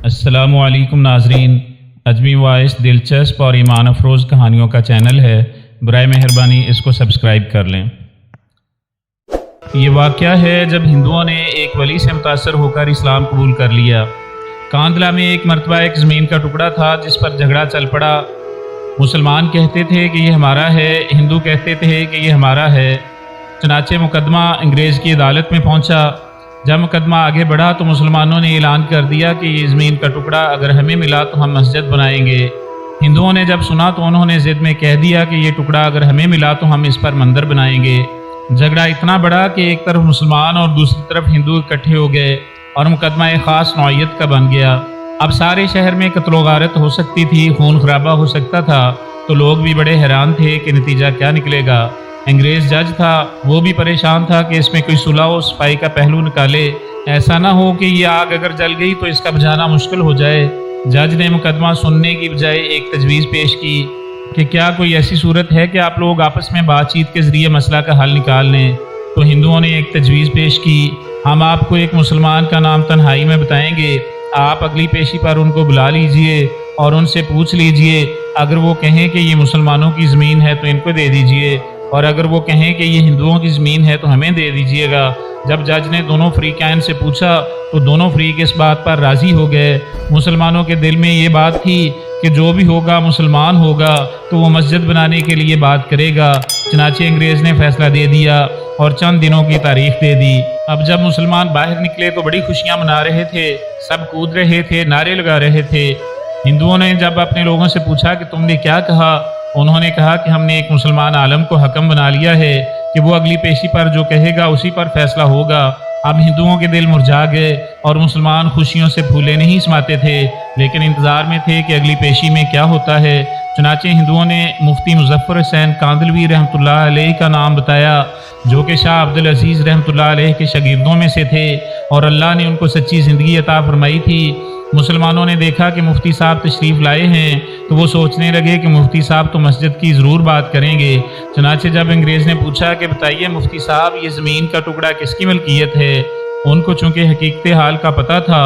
अस्सलामु अलैकुम नाजरीन, अजमी वॉइस दिलचस्प और ईमान अफरोज़ कहानियों का चैनल है। बराए मेहरबानी इसको सब्सक्राइब कर लें। ये वाक़या है जब हिंदुओं ने एक वली से मुतासर होकर इस्लाम कबूल कर लिया। कांदला में एक मरतबा एक ज़मीन का टुकड़ा था जिस पर झगड़ा चल पड़ा। मुसलमान कहते थे कि ये हमारा है, हिंदू कहते थे कि ये हमारा है। चनाचे मुकदमा अंग्रेज़ की अदालत में पहुंचा। जब मुकदमा आगे बढ़ा तो मुसलमानों ने ऐलान कर दिया कि ये ज़मीन का टुकड़ा अगर हमें मिला तो हम मस्जिद बनाएंगे। हिंदुओं ने जब सुना तो उन्होंने ज़िद में कह दिया कि ये टुकड़ा अगर हमें मिला तो हम इस पर मंदिर बनाएंगे। झगड़ा इतना बड़ा कि एक तरफ मुसलमान और दूसरी तरफ हिंदू इकट्ठे हो गए और मुकदमा एक ख़ास नौइयत का बन गया। अब सारे शहर में कत्ल व गारत हो सकती थी, खून खराबा हो सकता था। तो लोग भी बड़े हैरान थे कि नतीजा क्या निकलेगा। अंग्रेज़ जज था, वो भी परेशान था कि इसमें कोई सुलह व सफाई का पहलू निकाले। ऐसा ना हो कि ये आग अगर जल गई तो इसका बुझाना मुश्किल हो जाए। जज ने मुकदमा सुनने की बजाय एक तजवीज़ पेश की कि क्या कोई ऐसी सूरत है कि आप लोग आपस में बातचीत के ज़रिए मसला का हल निकाल लें। तो हिंदुओं ने एक तजवीज़ पेश की, हम आपको एक मुसलमान का नाम तन्हाई में बताएंगे, आप अगली पेशी पर उनको बुला लीजिए और उनसे पूछ लीजिए। अगर वो कहें कि ये मुसलमानों की ज़मीन है तो इनको दे दीजिए, और अगर वो कहें कि ये हिंदुओं की ज़मीन है तो हमें दे दीजिएगा। जब जज ने दोनों फ़रीक़ैन से पूछा तो दोनों फ़रीक़ इस बात पर राज़ी हो गए। मुसलमानों के दिल में ये बात थी कि जो भी होगा मुसलमान होगा तो वो मस्जिद बनाने के लिए बात करेगा। चनाचे अंग्रेज़ ने फ़ैसला दे दिया और चंद दिनों की तारीख दे दी। अब जब मुसलमान बाहर निकले तो बड़ी खुशियाँ मना रहे थे, सब कूद रहे थे, नारे लगा रहे थे। हिंदुओं ने जब अपने लोगों से पूछा कि तुमने क्या कहा, उन्होंने कहा कि हमने एक मुसलमान आलम को हकम बना लिया है कि वो अगली पेशी पर जो कहेगा उसी पर फैसला होगा। अब हिंदुओं के दिल मुरझा गए और मुसलमान खुशियों से फूले नहीं समाते थे, लेकिन इंतज़ार में थे कि अगली पेशी में क्या होता है। चुनाचे हिंदुओं ने मुफ्ती मुज़फ़्फ़र हुसैन कांदलवी रहमतुल्लाह अलैह का नाम बताया, जो कि शाह अब्दुल अज़ीज़ रहमतुल्लाह अलैह के शागिर्दों में से थे और अल्लाह ने उनको सच्ची ज़िंदगी अता फरमाई थी। मुसलमानों ने देखा कि मुफ्ती साहब तशरीफ़ लाए हैं तो वो सोचने लगे कि मुफ्ती साहब तो मस्जिद की ज़रूर बात करेंगे। चुनाचे जब अंग्रेज़ ने पूछा कि बताइए मुफ्ती साहब ये ज़मीन का टुकड़ा किसकी मलकियत है, उनको चूँकि हकीकत हाल का पता था,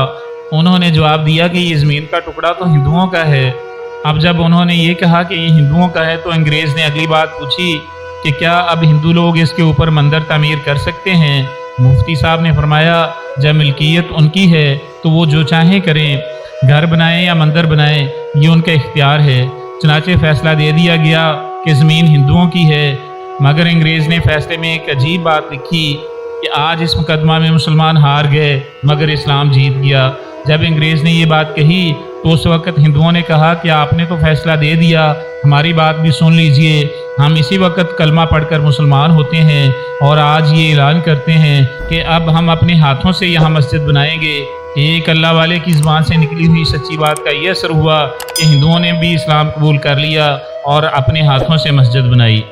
उन्होंने जवाब दिया कि ये ज़मीन का टुकड़ा तो हिंदुओं का है। अब जब उन्होंने ये कहा कि ये हिंदुओं का है तो अंग्रेज़ ने अगली बात पूछी कि क्या अब हिंदू लोग इसके ऊपर मंदिर तामीर कर सकते हैं। मुफ्ती साहब ने फरमाया जब मिल्कियत उनकी है तो वो जो चाहें करें, घर बनाएं या मंदिर बनाएं, ये उनका इख्तियार है। चनाचे फ़ैसला दे दिया गया कि ज़मीन हिंदुओं की है। मगर अंग्रेज़ ने फ़ैसले में एक अजीब बात लिखी कि आज इस मुकदमा में मुसलमान हार गए मगर इस्लाम जीत गया। जब अंग्रेज़ ने ये बात कही तो उस वक़्त हिंदुओं ने कहा कि आपने तो फ़ैसला दे दिया, हमारी बात भी सुन लीजिए। हम इसी वक्त कलमा पढ़कर मुसलमान होते हैं और आज ये ऐलान करते हैं कि अब हम अपने हाथों से यहाँ मस्जिद बनाएंगे। एक अल्लाह वाले की ज़बान से निकली हुई सच्ची बात का ये असर हुआ कि हिंदुओं ने भी इस्लाम कबूल कर लिया और अपने हाथों से मस्जिद बनाई।